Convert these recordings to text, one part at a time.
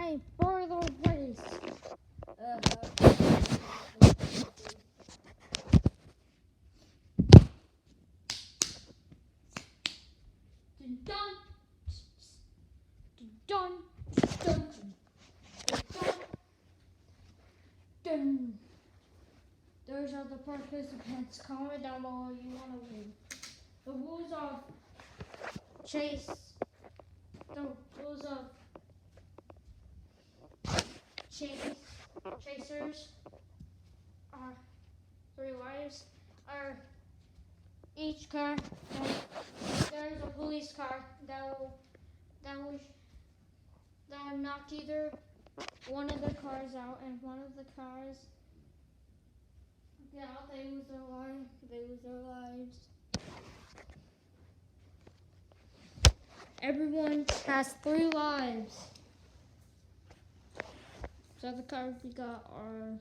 time for the race. Dun, dun, dun, dun, dun. Those are the participants. Comment down below if you want to win. The rules of chase. The rules of chasers are 3 lives. Are each car. There is a police car that will knock either one of the cars out, and one of the cars get out. They lose their lives. Everyone has 3 lives. So the cards we got are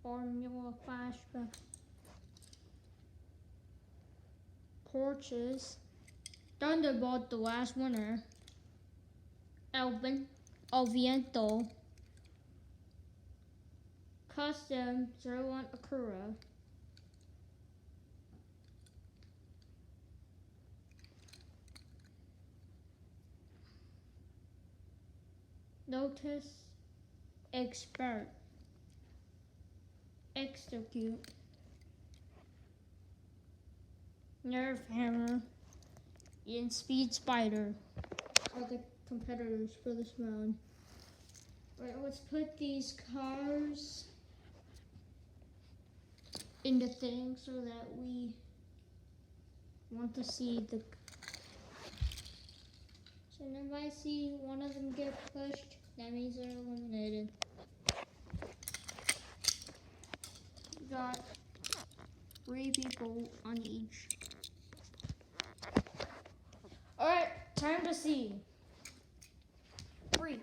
Formula Flashback, Porches, Thunderbolt, the last winner, El Viento, Custom 01 Acura, Lotus Expert, Execute, Nerve Hammer, and Speed Spider are the competitors for this round. Alright, let's put these cars in the thing so that we want to see the. So if I see one of them get pushed, that means they're eliminated. We got 3 people on each. Alright, time to see. 3,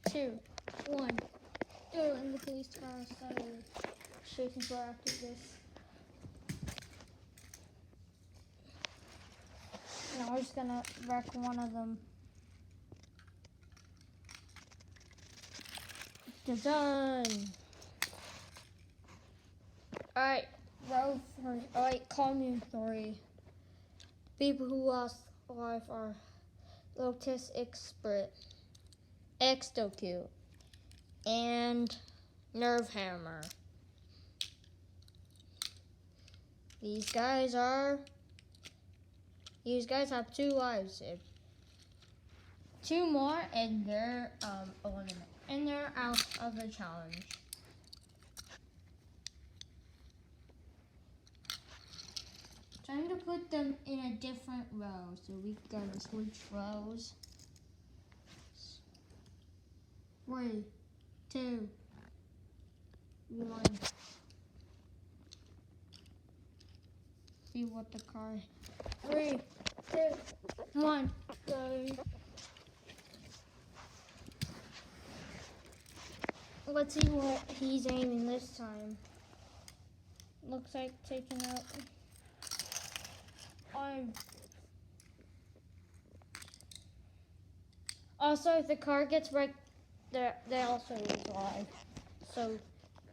2, 1. In the police car started shaking for after this. Now we're just gonna wreck one of them. Done. Alright, row 3. Alright, commentary. People who lost life are Lotus Expert, Execute, and Nerve Hammer. These guys have 2 lives. 2 more and they're eliminated. And they're out of the challenge. Time to put them in a different row. So we gotta switch rows. 3, 2, 1. See what the car. 3, 2, 1. Go. Let's see what he's aiming this time. Looks like taking out. Also, if the car gets wrecked, they also lose life. So,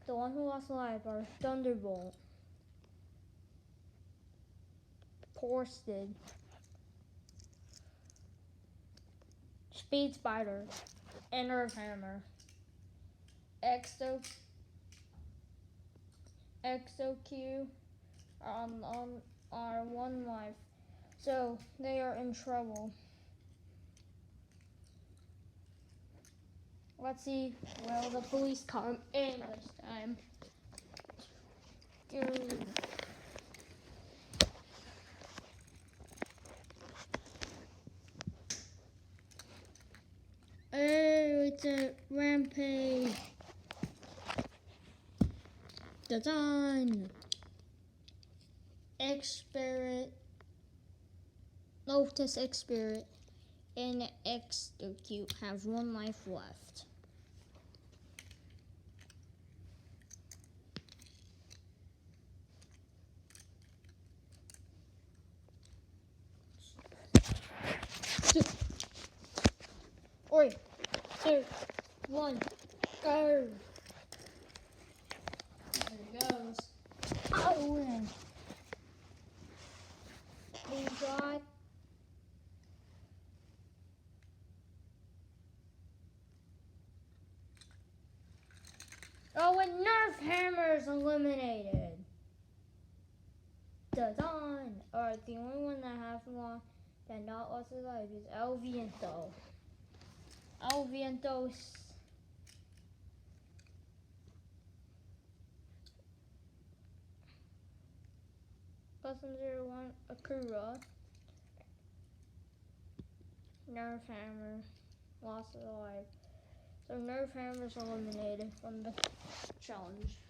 the one who lost life are Thunderbolt, Porsted, Speed Spider, and Nerve Hammer. Exo-Q are 1 life, so they are in trouble. Let's see, will the police come in this time? Go. Oh, it's a rampage. Done. Lotus Expert and Execute have 1 life left. 3, 2, 1, go. There he goes. Oh, win. Please, God. Oh, and Nerf Hammer is eliminated. Done. Alright, the only one that has one that not lost his life is El Viento. El Vientos. Custom 01 Acura. Nerf Hammer lost his life. So Nerf Hammer's eliminated from the challenge.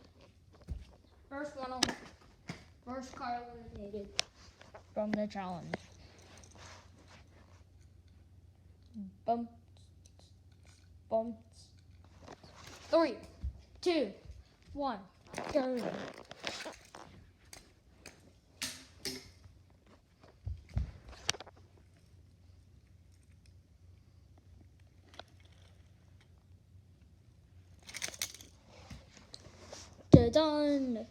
First car eliminated from the challenge. Bump. 3, 2, 1, go. Done.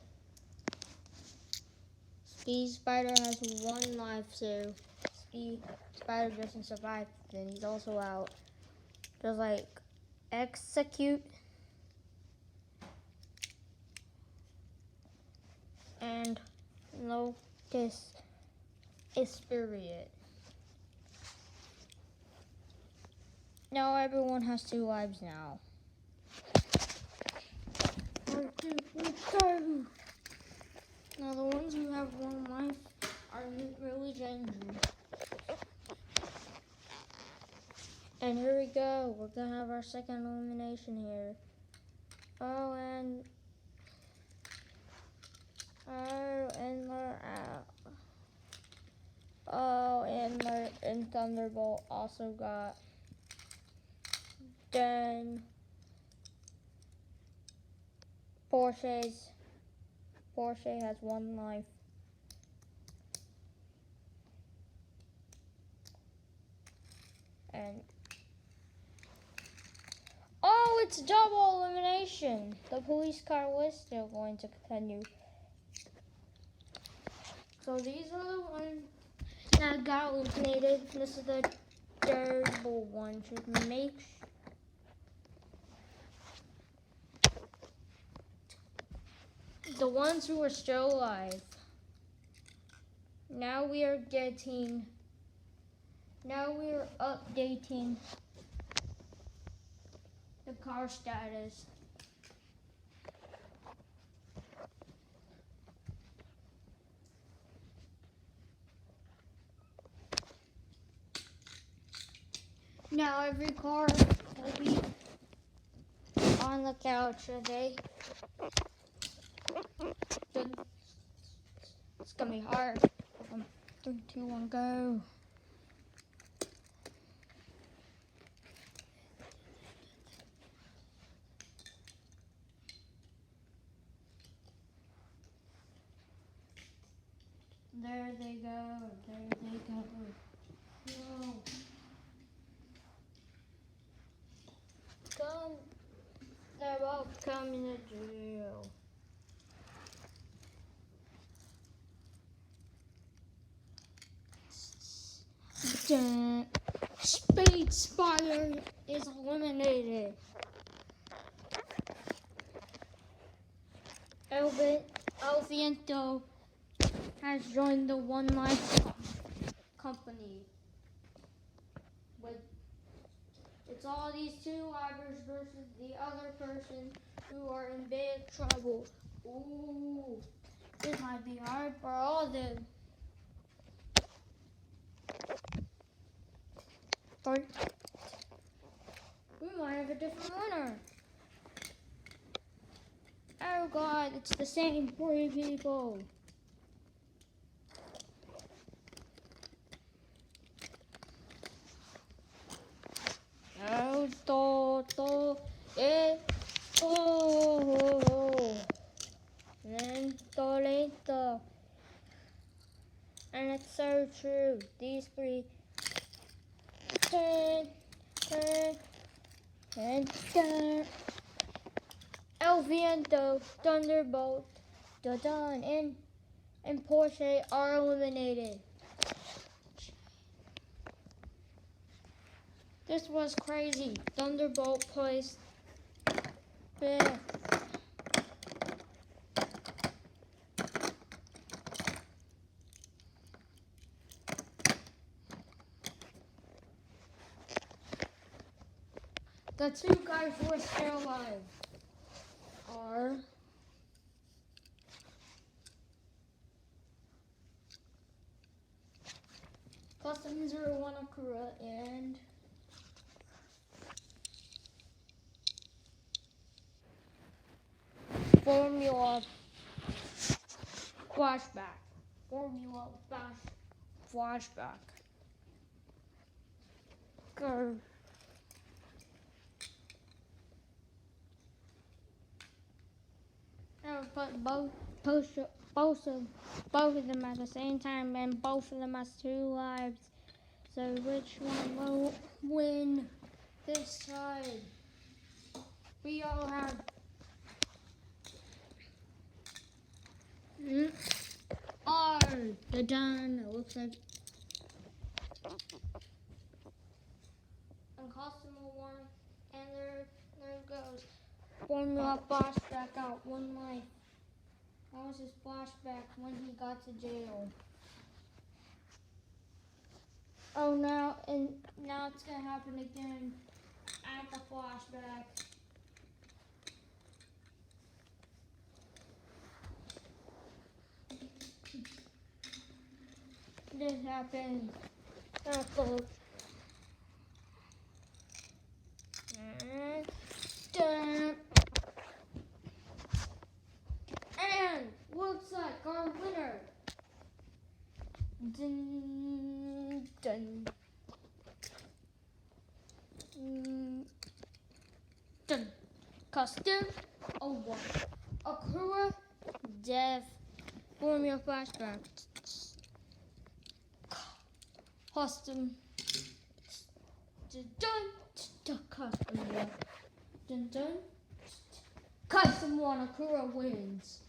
Speed Spider has 1 life, so Speed Spider doesn't survive, then he's also out. Just like execute and notice Spirit. Now everyone has 2 lives now. 1, 2, 3, go! Now the ones who have 1 life are really dangerous. And here we go. We're gonna have our second elimination here. Oh, and we're out. Oh, and Thunderbolt also got done. Porsche has 1 life. And oh, it's double elimination. The police car was still going to continue. So these are the ones that got eliminated. This is the terrible one. Should make the ones who are still alive. Now we are updating the car status. Now every car will be on the couch, okay? It's gonna be hard. 3, 2, 1, go. There they go. There they go. No. Come. They're both coming to jail. Speed Spider is eliminated. El Viento has joined the 1 Life company. It's all these 2 livers versus the other person who are in big trouble. Ooh, this might be hard for all of them. We might have a different winner. Oh God, it's the same 3 people. Lento. And it's so true. These 3 turn, And start. El Viento, Thunderbolt, Dodon, and Porsche are eliminated. This was crazy. Thunderbolt placed fifth. The two guys who are still alive are Custom 01 Acura and Formula Flashback. Formula Flashback. Go. But both of them at the same time, and both of them has 2 lives. So which one will win this side? We all have they're done. It looks like and Customer 1, and there goes. Formula Flashback out 1 life. That was his flashback when he got to jail. Oh, now it's gonna happen again at the flashback. This happened at the and looks like our winner. Dun, dun. Dun. Custom 01 Acura Dev Formula Flashback. Custom dun, custom 1. Dun, dun. Custom 1 Acura wins.